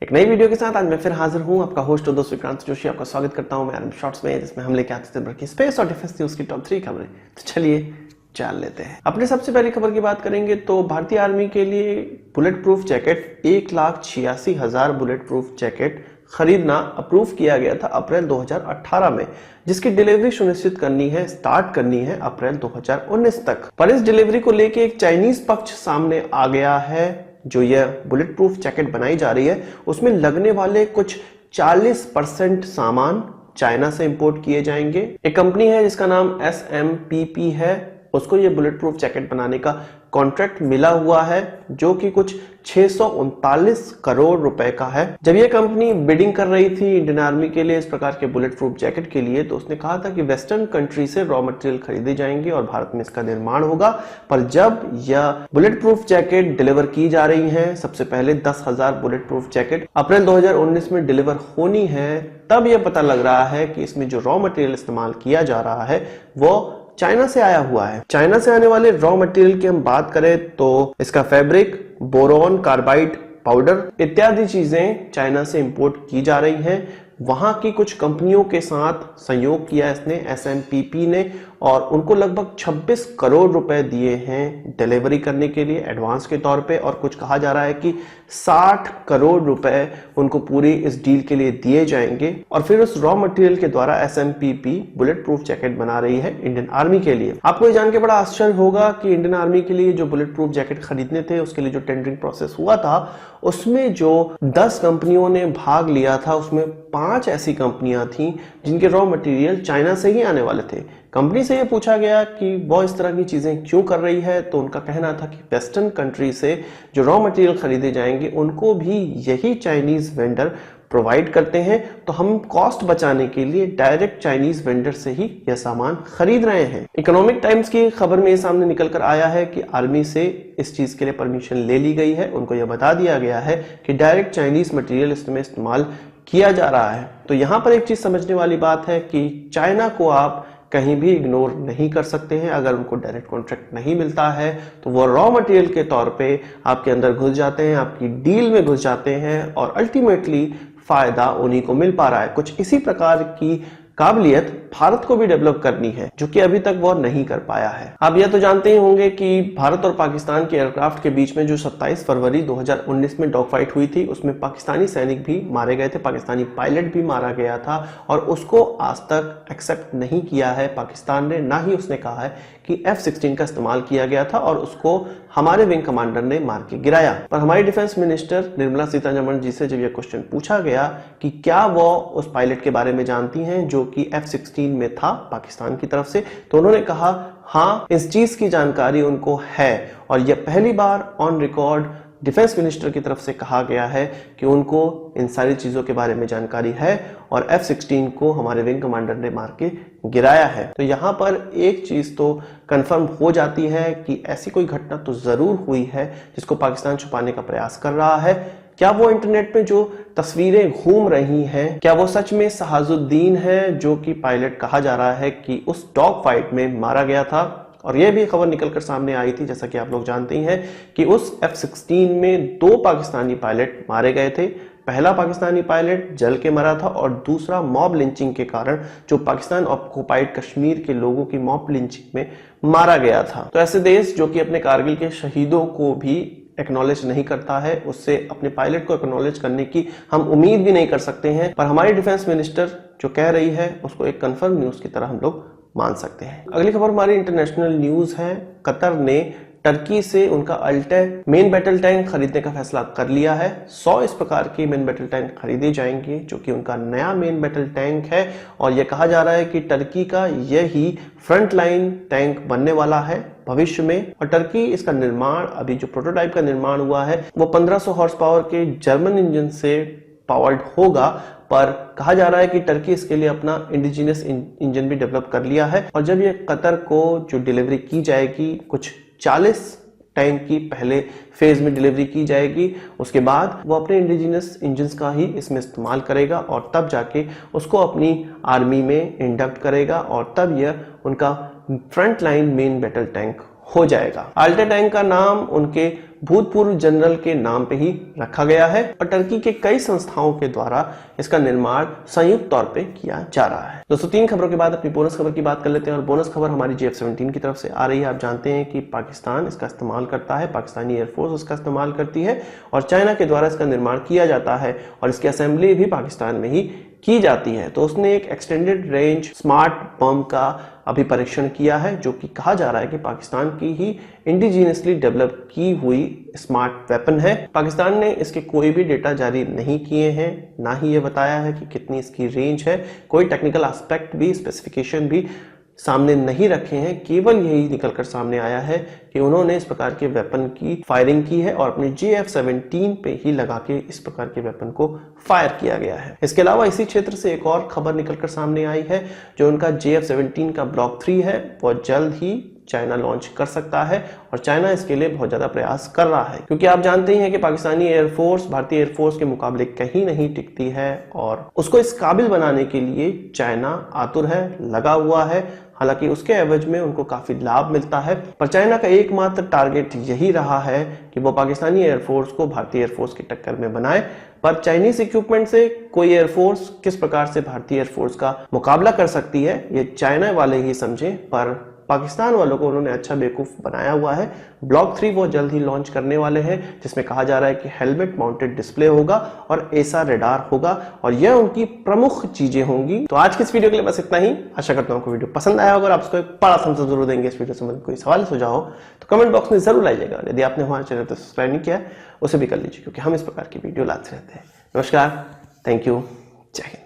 एक नई वीडियो के साथ आज मैं फिर हाजिर हूं, आपका होस्ट और दोस्त विक्रांत जोशी। आपका स्वागत करता हूं मैं आर्मी शॉर्ट्स में, जिसमें हम लेके आते हैं की स्पेस और डिफेंस न्यूज की टॉप 3 खबरें। तो चलिए जान लेते हैं। अपने सबसे पहली खबर की बात करेंगे तो भारतीय आर्मी के लिए bullet proof jacket 1,86,000 bullet proof jacket खरीदना अप्रूव किया गया था अप्रैल 2018 में, जिसकी डिलीवरी सुनिश्चित स्टार्ट करनी है अप्रैल 2019 तक। पर इस डिलीवरी को लेके एक चाइनीज पक्ष सामने आ गया है। जो यह बुलेट प्रूफ जैकेट बनाई जा रही है उसमें लगने वाले कुछ 40% सामान चाइना से इंपोर्ट किए जाएंगे। एक कंपनी है जिसका नाम SMPP है, उसको ये बुलेट प्रूफ जैकेट बनाने का कॉन्ट्रैक्ट मिला हुआ है, जो कि कुछ 639 करोड़ रुपए का है। जब ये कंपनी बिडिंग कर रही थी इंडियन आर्मी के लिए इस प्रकार के बुलेट प्रूफ जैकेट के लिए, तो उसने कहा था कि वेस्टर्न कंट्री से रॉ मटेरियल खरीदे जाएंगे और भारत में इसका निर्माण होगा। पर जब यह बुलेट प्रूफ जैकेट डिलीवर की जा रही है, सबसे पहले 10,000 बुलेट प्रूफ जैकेट अप्रैल 2019 में डिलीवर होनी है, तब यह पता लग रहा है कि इसमें जो रॉ मटेरियल इस्तेमाल किया जा रहा है वो चाइना से आया हुआ है। चाइना से आने वाले रॉ मटेरियल की हम बात करें तो इसका फैब्रिक, बोरोन कार्बाइड पाउडर इत्यादि चीजें चाइना से इंपोर्ट की जा रही हैं। वहां की कुछ कंपनियों के साथ सहयोग किया इसने SMPP ने, और उनको लगभग 26 करोड़ रुपए दिए हैं डिलीवरी करने के लिए एडवांस के तौर पे, और कुछ कहा जा रहा है कि 60 करोड़ रुपए उनको पूरी इस डील के लिए दिए जाएंगे। और फिर उस रॉ मटेरियल के द्वारा SMPP बुलेट प्रूफ जैकेट बना रही है इंडियन आर्मी के लिए। आपको ये जान के बड़ा आश्चर्य होगा कि इंडियन आर्मी के लिए जो बुलेट प्रूफ जैकेट खरीदने थे उसके लिए जो टेंडरिंग प्रोसेस हुआ था उसमें जो 10 कंपनियों ने भाग लिया था उसमें 5 ऐसी कंपनियां थी जिनके रॉ मटेरियल चाइना से ही आने वाले थे। कंपनी से यह पूछा गया कि वो इस तरह की चीजें क्यों कर रही है, तो उनका कहना था कि वेस्टर्न कंट्री से जो रॉ मटेरियल खरीदे जाएंगे उनको भी यही चाइनीज वेंडर प्रोवाइड करते हैं, तो हम कॉस्ट बचाने के लिए डायरेक्ट चाइनीज वेंडर से ही यह सामान खरीद रहे हैं। इकोनॉमिक टाइम्स की खबर में सामने निकल कर आया है कि आर्मी से इस चीज के लिए परमिशन ले ली गई है। उनको यह बता दिया गया है कि डायरेक्ट चाइनीज मटेरियल इसमें इस्तेमाल किया जा रहा है। तो यहां पर एक चीज समझने वाली बात है कि चाइना को आप कहीं भी इग्नोर नहीं कर सकते हैं। अगर उनको डायरेक्ट कॉन्ट्रैक्ट नहीं मिलता है तो वो रॉ मटेरियल के तौर पे आपके अंदर घुस जाते हैं, आपकी डील में घुस जाते हैं, और अल्टीमेटली फायदा उन्हीं को मिल पा रहा है। कुछ इसी प्रकार की काबिलियत भारत को भी डेवलप करनी है, जो कि अभी तक वो नहीं कर पाया है। आप यह तो जानते ही होंगे कि भारत और पाकिस्तान के एयरक्राफ्ट के बीच में जो 27 फरवरी 2019 में डॉग फाइट हुई थी उसमें पाकिस्तानी सैनिक भी मारे गए थे, पाकिस्तानी पायलट भी मारा गया था, और उसको आज तक एक्सेप्ट नहीं किया है पाकिस्तान ने। ना ही उसने कहा है कि F-16 का इस्तेमाल किया गया था और उसको हमारे विंग कमांडर ने मार के गिराया। पर हमारी डिफेंस मिनिस्टर निर्मला सीतारमण जी से जब यह क्वेश्चन पूछा गया कि क्या वो उस पायलट के बारे में जानती हैं जो कि F-16 में था पाकिस्तान की तरफ से, तो उन्होंने कहा हाँ, इस चीज की जानकारी उनको है, और यह पहली बार ऑन रिकॉर्ड डिफेंस मिनिस्टर की तरफ से कहा गया है कि उनको इन सारी चीजों के बारे में जानकारी है और F-16 को हमारे विंग कमांडर ने मार के गिराया है। तो यहाँ पर एक चीज तो कंफर्म हो जाती है कि ऐसी कोई घटना तो जरूर हुई है जिसको पाकिस्तान छुपाने का प्रयास कर रहा है। क्या वो इंटरनेट में जो तस्वीरें घूम रही हैं, क्या वो सच में शहाजुद्दीन है जो कि पायलट कहा जा रहा है कि उस डॉग फाइट में मारा गया था? और यह भी खबर निकलकर सामने आई थी, जैसा कि आप लोग जानते ही हैं, कि उस F-16 में 2 पाकिस्तानी पायलट मारे गए थे। पहला पाकिस्तानी पायलट जल के मरा था और दूसरा मॉब लिंचिंग के कारण जो पाकिस्तान ऑक्युपाइड कश्मीर के लोगों की मॉब लिंचिंग में मारा गया था। तो ऐसे देश जो कि अपने कारगिल के शहीदों को भी एक्नॉलेज नहीं करता है, उससे अपने पायलट को एक्नॉलेज करने की हम उम्मीद भी नहीं कर सकते हैं। पर हमारी डिफेंस मिनिस्टर जो कह रही है उसको एक कंफर्म न्यूज की तरह हम लोग मान सकते हैं। अगली खबर हमारी इंटरनेशनल न्यूज है। कतर ने टर्की से उनका अल्टे मेन बैटल टैंक खरीदने का फैसला कर लिया है। 100 इस प्रकार के मेन बैटल टैंक खरीदे जाएंगे जो कि उनका नया मेन बैटल टैंक है, और यह कहा जा रहा है कि टर्की का यही फ्रंट लाइन टैंक बनने वाला है भविष्य में। और टर्की इसका निर्माण, अभी जो प्रोटोटाइप का निर्माण हुआ है वो 1500 हॉर्स पावर के जर्मन इंजन से पावर्ड होगा, पर कहा जा रहा है कि टर्की इसके लिए अपना इंडिजिनियस इंजन भी डेवलप कर लिया है। और जब ये कतर को जो डिलीवरी की जाएगी, कुछ 40 टैंक की पहले फेज में डिलीवरी की जाएगी, उसके बाद वो अपने इंडिजिनियस इंजन्स का ही इसमें इस्तेमाल करेगा और तब जाके उसको अपनी आर्मी में इंडक्ट करेगा, और तब यह उनका front line main battle tank हो जाएगा। अल्टे टैंक का नाम उनके भूतपूर्व जनरल के नाम पे ही रखा गया है और टर्की के कई संस्थाओं के द्वारा इसका निर्माण संयुक्त तौर पे किया जा रहा है। दोस्तों 3 खबरों के बाद अपनी बोनस खबर की बात कर लेते हैं और बोनस खबर हमारी JF-17 की तरफ से आ रही है। आप जानते हैं कि पाकिस्तान इसका इस्तेमाल करता है, पाकिस्तानी एयरफोर्स इसका इस्तेमाल करती है और चाइना के द्वारा इसका निर्माण किया जाता है और इसकी असेंबली भी पाकिस्तान में ही की जाती है। तो उसने एक एक्सटेंडेड रेंज स्मार्ट बम का अभी परीक्षण किया है, जो कि कहा जा रहा है कि पाकिस्तान की ही इंडिजीनियसली डेवलप की हुई स्मार्ट वेपन है। पाकिस्तान ने इसके कोई भी डेटा जारी नहीं किए हैं, ना ही ये बताया है कि कितनी इसकी रेंज है। कोई टेक्निकल एस्पेक्ट भी, स्पेसिफिकेशन भी सामने नहीं रखे हैं। केवल यही निकलकर सामने आया है कि उन्होंने इस प्रकार के वेपन की फायरिंग की है और अपने JF-17 पे ही लगा के इस प्रकार के वेपन को फायर किया गया है। इसके अलावा इसी क्षेत्र से एक और खबर निकलकर सामने आई है, जो उनका JF-17 का ब्लॉक 3 है वो जल्द ही चाइना लॉन्च कर सकता है और चाइना इसके लिए बहुत ज्यादा प्रयास कर रहा है, क्योंकि आप जानते ही हैं कि पाकिस्तानी एयरफोर्स भारतीय एयरफोर्स के मुकाबले कहीं नहीं टिकती है और उसको इस काबिल बनाने के लिए चाइना आतुर है, लगा हुआ है। हालांकि उसके एवज में उनको काफी लाभ मिलता है, पर चाइना का एकमात्र टारगेट यही रहा है कि वो पाकिस्तानी एयरफोर्स को भारतीय एयरफोर्स की टक्कर में बनाए। पर चाइनीज इक्विपमेंट से कोई एयरफोर्स किस प्रकार से भारतीय एयरफोर्स का मुकाबला कर सकती है, ये चाइना वाले ही समझे, पर पाकिस्तान वालों को उन्होंने अच्छा बेवकूफ बनाया हुआ है। ब्लॉक 3 वो जल्द ही लॉन्च करने वाले हैं, जिसमें कहा जा रहा है कि हेलमेट माउंटेड डिस्प्ले होगा और ऐसा रेडार होगा और यह उनकी प्रमुख चीजें होंगी। तो आज की इस वीडियो के लिए बस इतना ही। आशा करता हूं आपको वीडियो पसंद आया होगा और आप इसको एक बड़ा thumbs up जरूर देंगे। इस वीडियो से कोई सवाल सुझाव हो तो कमेंट बॉक्स में जरूर लाइएगा। यदि आपने हमारे चैनल को सब्सक्राइब नहीं किया उसे भी कर लीजिए, क्योंकि हम इस प्रकार की वीडियो लाते रहते हैं। नमस्कार, थैंक यू, जय हिंद।